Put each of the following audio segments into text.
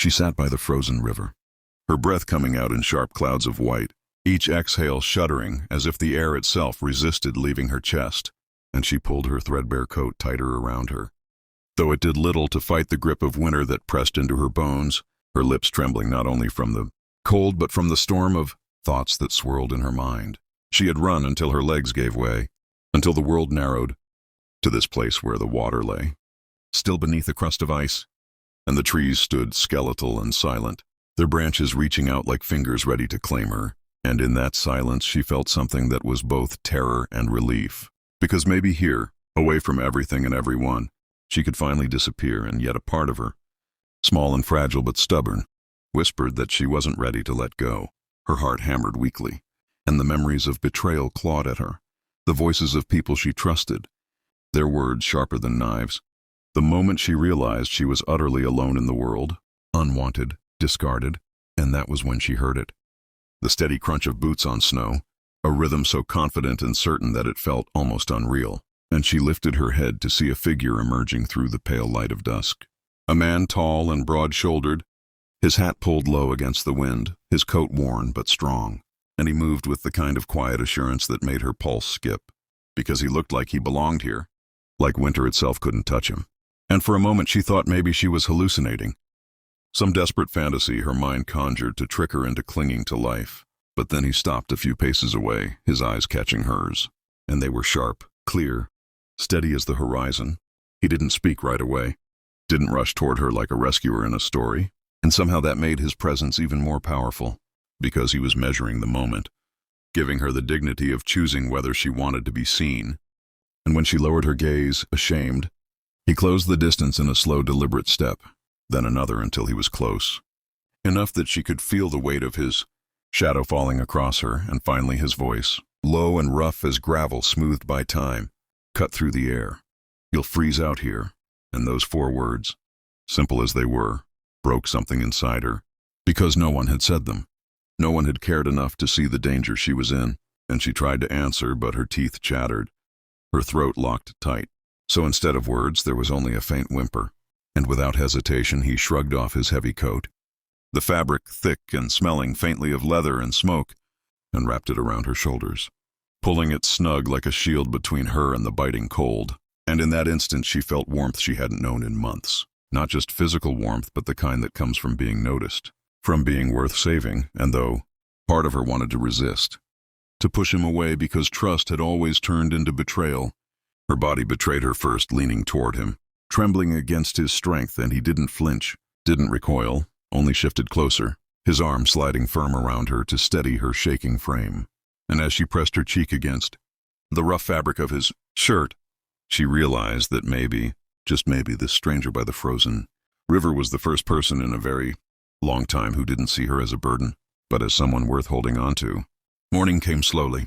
She sat by the frozen river, her breath coming out in sharp clouds of white, each exhale shuddering as if the air itself resisted leaving her chest, and she pulled her threadbare coat tighter around her. Though it did little to fight the grip of winter that pressed into her bones, her lips trembling not only from the cold but from the storm of thoughts that swirled in her mind. She had run until her legs gave way, until the world narrowed to this place where the water lay, still beneath a crust of ice, and the trees stood skeletal and silent, their branches reaching out like fingers ready to claim her. And in that silence she felt something that was both terror and relief, because maybe here, away from everything and everyone, she could finally disappear, and yet a part of her, small and fragile but stubborn, whispered that she wasn't ready to let go. Her heart hammered weakly, and the memories of betrayal clawed at her, the voices of people she trusted, their words sharper than knives. The moment she realized she was utterly alone in the world, unwanted, discarded, and that was when she heard it. The steady crunch of boots on snow, a rhythm so confident and certain that it felt almost unreal, and she lifted her head to see a figure emerging through the pale light of dusk. A man tall and broad-shouldered, his hat pulled low against the wind, his coat worn but strong, and he moved with the kind of quiet assurance that made her pulse skip, because he looked like he belonged here, like winter itself couldn't touch him. And for a moment she thought maybe she was hallucinating, some desperate fantasy her mind conjured to trick her into clinging to life. But then he stopped a few paces away, his eyes catching hers, and they were sharp, clear, steady as the horizon. He didn't speak right away, didn't rush toward her like a rescuer in a story, and somehow that made his presence even more powerful, because he was measuring the moment, giving her the dignity of choosing whether she wanted to be seen. And when she lowered her gaze, ashamed, he closed the distance in a slow, deliberate step, then another until he was close, enough that she could feel the weight of his shadow falling across her, and finally his voice, low and rough as gravel smoothed by time, cut through the air. "You'll freeze out here." And those 4 words, simple as they were, broke something inside her, because no one had said them. No one had cared enough to see the danger she was in, and she tried to answer, but her teeth chattered, her throat locked tight. So instead of words, there was only a faint whimper, and without hesitation he shrugged off his heavy coat, the fabric thick and smelling faintly of leather and smoke, and wrapped it around her shoulders, pulling it snug like a shield between her and the biting cold. And in that instant she felt warmth she hadn't known in months. Not just physical warmth, but the kind that comes from being noticed, from being worth saving. And though part of her wanted to resist, to push him away because trust had always turned into betrayal, her body betrayed her first, leaning toward him, trembling against his strength, and he didn't flinch, didn't recoil, only shifted closer, his arm sliding firm around her to steady her shaking frame. And as she pressed her cheek against the rough fabric of his shirt, she realized that maybe, just maybe, this stranger by the frozen river was the first person in a very long time who didn't see her as a burden, but as someone worth holding on to. Morning came slowly,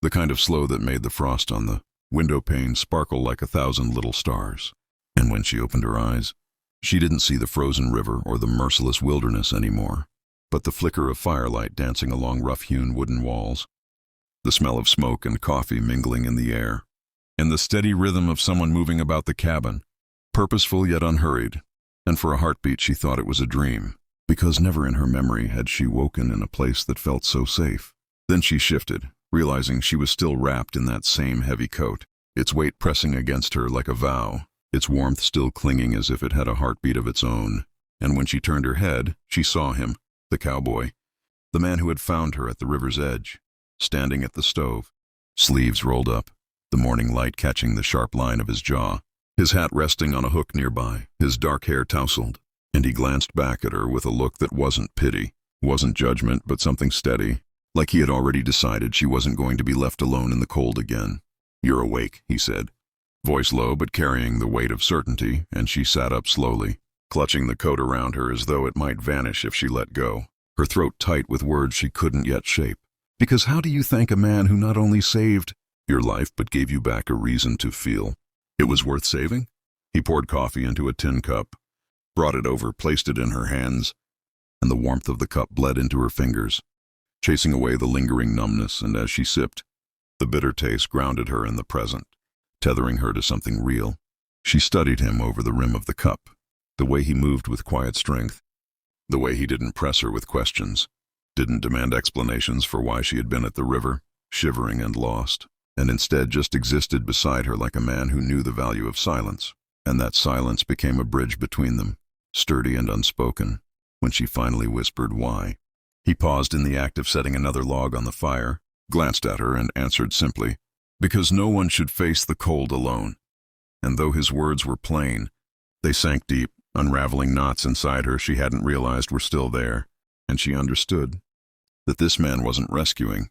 the kind of slow that made the frost on the window pane sparkle like 1,000 little stars. And when she opened her eyes, she didn't see the frozen river or the merciless wilderness anymore, but the flicker of firelight dancing along rough-hewn wooden walls, the smell of smoke and coffee mingling in the air, and the steady rhythm of someone moving about the cabin, purposeful yet unhurried. And for a heartbeat she thought it was a dream, because never in her memory had she woken in a place that felt so safe. Then she shifted, realizing she was still wrapped in that same heavy coat, its weight pressing against her like a vow, its warmth still clinging as if it had a heartbeat of its own. And when she turned her head, she saw him, the cowboy, the man who had found her at the river's edge, standing at the stove, sleeves rolled up, the morning light catching the sharp line of his jaw, his hat resting on a hook nearby, his dark hair tousled. And he glanced back at her with a look that wasn't pity, wasn't judgment, but something steady, like he had already decided she wasn't going to be left alone in the cold again. "You're awake," he said, voice low but carrying the weight of certainty, and she sat up slowly, clutching the coat around her as though it might vanish if she let go, her throat tight with words she couldn't yet shape. "Because how do you thank a man who not only saved your life but gave you back a reason to feel it was worth saving?" He poured coffee into a tin cup, brought it over, placed it in her hands, and the warmth of the cup bled into her fingers, chasing away the lingering numbness. And as she sipped, the bitter taste grounded her in the present, tethering her to something real. She studied him over the rim of the cup, the way he moved with quiet strength, The way he didn't press her with questions, didn't demand explanations for why she had been at the river, shivering and lost, and instead just existed beside her like a man who knew the value of silence. And that silence became a bridge between them, sturdy and unspoken, when she finally whispered why. He paused in the act of setting another log on the fire, glanced at her, and answered simply, "Because no one should face the cold alone." And though his words were plain, they sank deep, unraveling knots inside her she hadn't realized were still there, and she understood that this man wasn't rescuing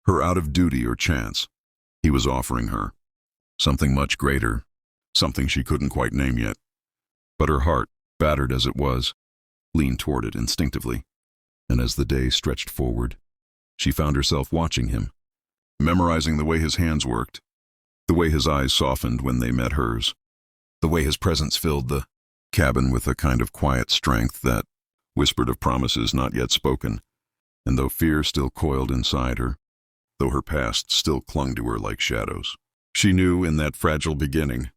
her out of duty or chance. He was offering her something much greater, something she couldn't quite name yet. But her heart, battered as it was, leaned toward it instinctively, and as the day stretched forward, she found herself watching him, memorizing the way his hands worked, the way his eyes softened when they met hers, the way his presence filled the cabin with a kind of quiet strength that whispered of promises not yet spoken. And though fear still coiled inside her, though her past still clung to her like shadows, she knew in that fragile beginning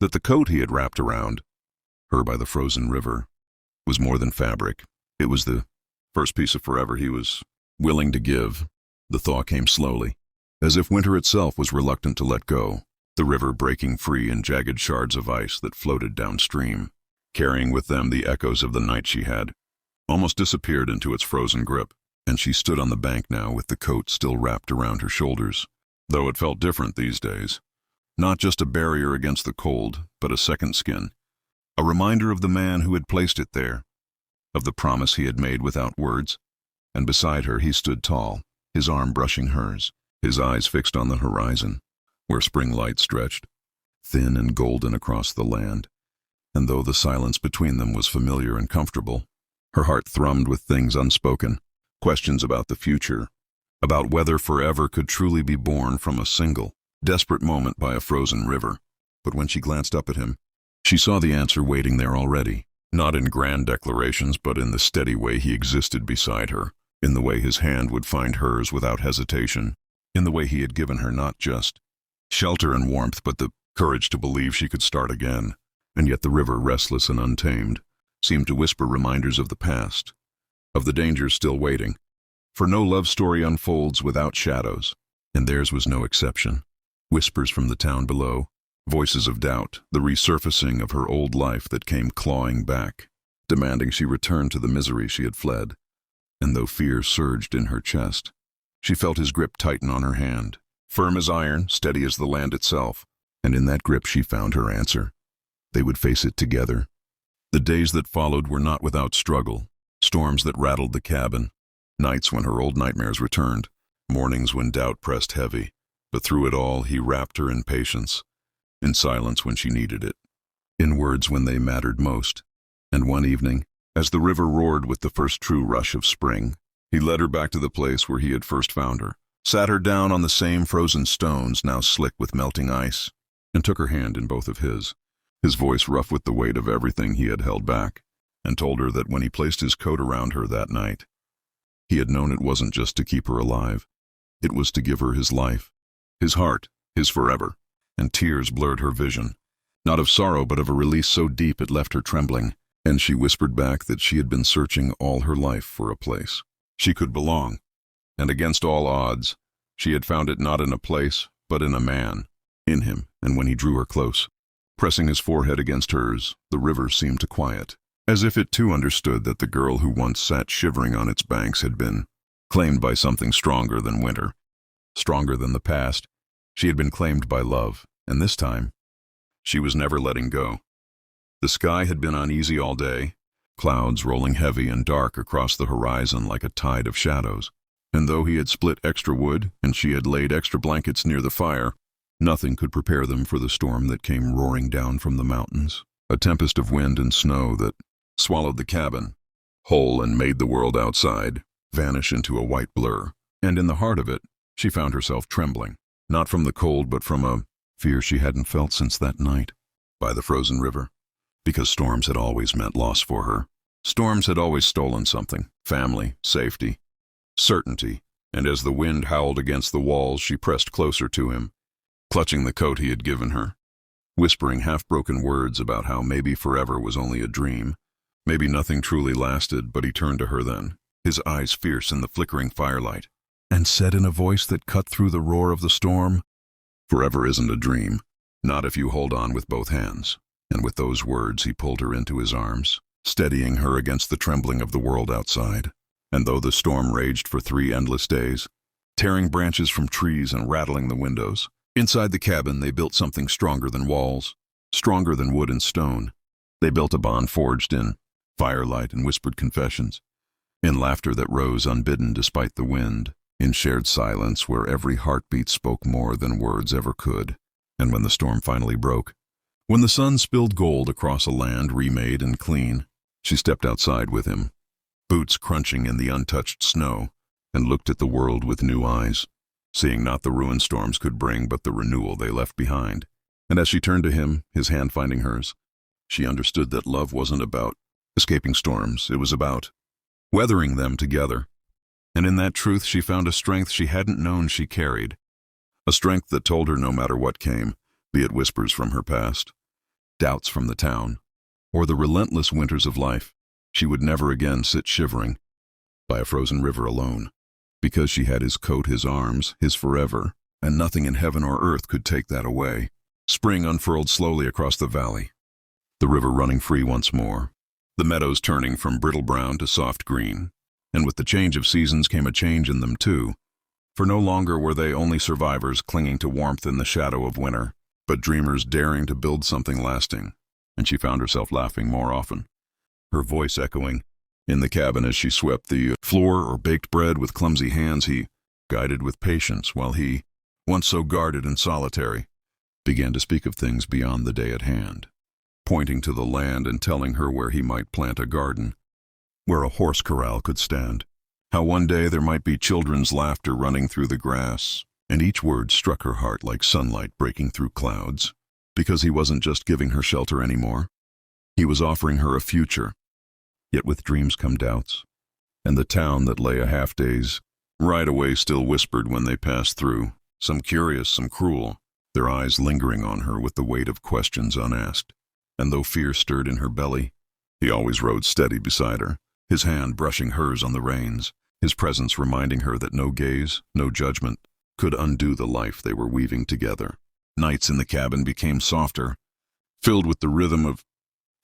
that the coat he had wrapped around her by the frozen river was more than fabric. It was the first piece of forever he was willing to give. The thaw came slowly, as if winter itself was reluctant to let go, the river breaking free in jagged shards of ice that floated downstream, carrying with them the echoes of the night she had almost disappeared into its frozen grip. And she stood on the bank now with the coat still wrapped around her shoulders, though it felt different these days. Not just a barrier against the cold, but a second skin, a reminder of the man who had placed it there, of the promise he had made without words. And beside her he stood tall, his arm brushing hers, his eyes fixed on the horizon, where spring light stretched, thin and golden across the land. And though the silence between them was familiar and comfortable, her heart thrummed with things unspoken, questions about the future, about whether forever could truly be born from a single, desperate moment by a frozen river. But when she glanced up at him, she saw the answer waiting there already, not in grand declarations, but in the steady way he existed beside her, in the way his hand would find hers without hesitation, in the way he had given her not just shelter and warmth, but the courage to believe she could start again. And yet the river, restless and untamed, seemed to whisper reminders of the past, of the dangers still waiting. For no love story unfolds without shadows, and theirs was no exception. Whispers from the town below, voices of doubt, the resurfacing of her old life that came clawing back, demanding she return to the misery she had fled. And though fear surged in her chest, she felt his grip tighten on her hand, firm as iron, steady as the land itself. And in that grip she found her answer. They would face it together. The days that followed were not without struggle, storms that rattled the cabin, nights when her old nightmares returned, mornings when doubt pressed heavy. But through it all, he wrapped her in patience, in silence when she needed it, in words when they mattered most. And one evening, as the river roared with the first true rush of spring, he led her back to the place where he had first found her, sat her down on the same frozen stones now slick with melting ice, and took her hand in both of his voice rough with the weight of everything he had held back, and told her that when he placed his coat around her that night, he had known it wasn't just to keep her alive. It was to give her his life, his heart, his forever. And tears blurred her vision, not of sorrow but of a release so deep it left her trembling, and she whispered back that she had been searching all her life for a place she could belong, and against all odds, she had found it not in a place, but in a man, in him. And when he drew her close, pressing his forehead against hers, the river seemed to quiet, as if it too understood that the girl who once sat shivering on its banks had been claimed by something stronger than winter, stronger than the past. She had been claimed by love, and this time, she was never letting go. The sky had been uneasy all day, clouds rolling heavy and dark across the horizon like a tide of shadows, and though he had split extra wood and she had laid extra blankets near the fire, nothing could prepare them for the storm that came roaring down from the mountains, a tempest of wind and snow that swallowed the cabin whole and made the world outside vanish into a white blur. And in the heart of it, she found herself trembling, not from the cold but from a fear she hadn't felt since that night by the frozen river, because storms had always meant loss for her. Storms had always stolen something: family, safety, certainty. And as the wind howled against the walls, she pressed closer to him, clutching the coat he had given her, whispering half-broken words about how maybe forever was only a dream, Maybe nothing truly lasted, but he turned to her then, his eyes fierce in the flickering firelight, and said in a voice that cut through the roar of the storm, "Forever isn't a dream, not if you hold on with both hands." And with those words he pulled her into his arms, steadying her against the trembling of the world outside. And though the storm raged for 3 endless days, tearing branches from trees and rattling the windows, inside the cabin they built something stronger than walls, stronger than wood and stone. They built a bond forged in firelight and whispered confessions, in laughter that rose unbidden despite the wind, in shared silence where every heartbeat spoke more than words ever could. And when the storm finally broke, when the sun spilled gold across a land remade and clean, she stepped outside with him, boots crunching in the untouched snow, and looked at the world with new eyes, seeing not the ruin storms could bring but the renewal they left behind. And as she turned to him, his hand finding hers, she understood that love wasn't about escaping storms, it was about weathering them together. And in that truth she found a strength she hadn't known she carried, a strength that told her no matter what came, be it whispers from her past, doubts from the town, or the relentless winters of life, she would never again sit shivering by a frozen river alone, because she had his coat, his arms, his forever, and nothing in heaven or earth could take that away. Spring unfurled slowly across the valley, the river running free once more, the meadows turning from brittle brown to soft green, and with the change of seasons came a change in them too, for no longer were they only survivors clinging to warmth in the shadow of winter, but dreamers daring to build something lasting. And she found herself laughing more often, her voice echoing in the cabin as she swept the floor or baked bread with clumsy hands he guided with patience, while he, once so guarded and solitary, began to speak of things beyond the day at hand, pointing to the land and telling her where he might plant a garden, where a horse corral could stand, how one day there might be children's laughter running through the grass. And each word struck her heart like sunlight breaking through clouds, because he wasn't just giving her shelter anymore. He was offering her a future. Yet with dreams come doubts, and the town that lay a half-day's ride away still whispered when they passed through, some curious, some cruel, their eyes lingering on her with the weight of questions unasked. And though fear stirred in her belly, he always rode steady beside her, his hand brushing hers on the reins, his presence reminding her that no gaze, no judgment, could undo the life they were weaving together. Nights in the cabin became softer, filled with the rhythm of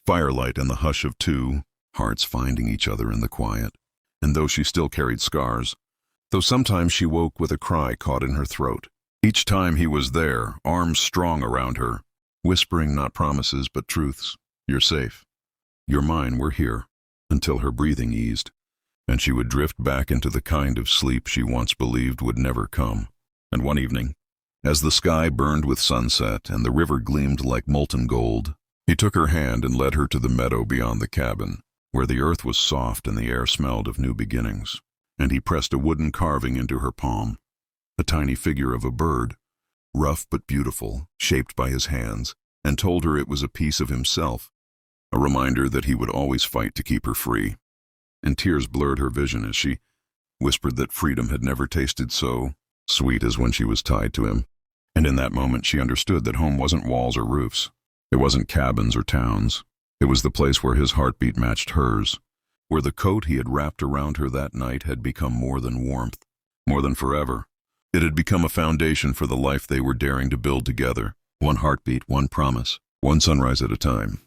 firelight and the hush of 2 hearts finding each other in the quiet. And though she still carried scars, though sometimes she woke with a cry caught in her throat, each time he was there, arms strong around her, whispering not promises but truths. "You're safe. You're mine, we're here," until her breathing eased, and she would drift back into the kind of sleep she once believed would never come. And one evening, as the sky burned with sunset and the river gleamed like molten gold, he took her hand and led her to the meadow beyond the cabin, where the earth was soft and the air smelled of new beginnings. And he pressed a wooden carving into her palm, a tiny figure of a bird, rough but beautiful, shaped by his hands, and told her it was a piece of himself, a reminder that he would always fight to keep her free. And tears blurred her vision as she whispered that freedom had never tasted so sweet as when she was tied to him. And in that moment she understood that home wasn't walls or roofs. It wasn't cabins or towns. It was the place where his heartbeat matched hers, where the coat he had wrapped around her that night had become more than warmth, more than forever. It had become a foundation for the life they were daring to build together, one heartbeat, one promise, one sunrise at a time.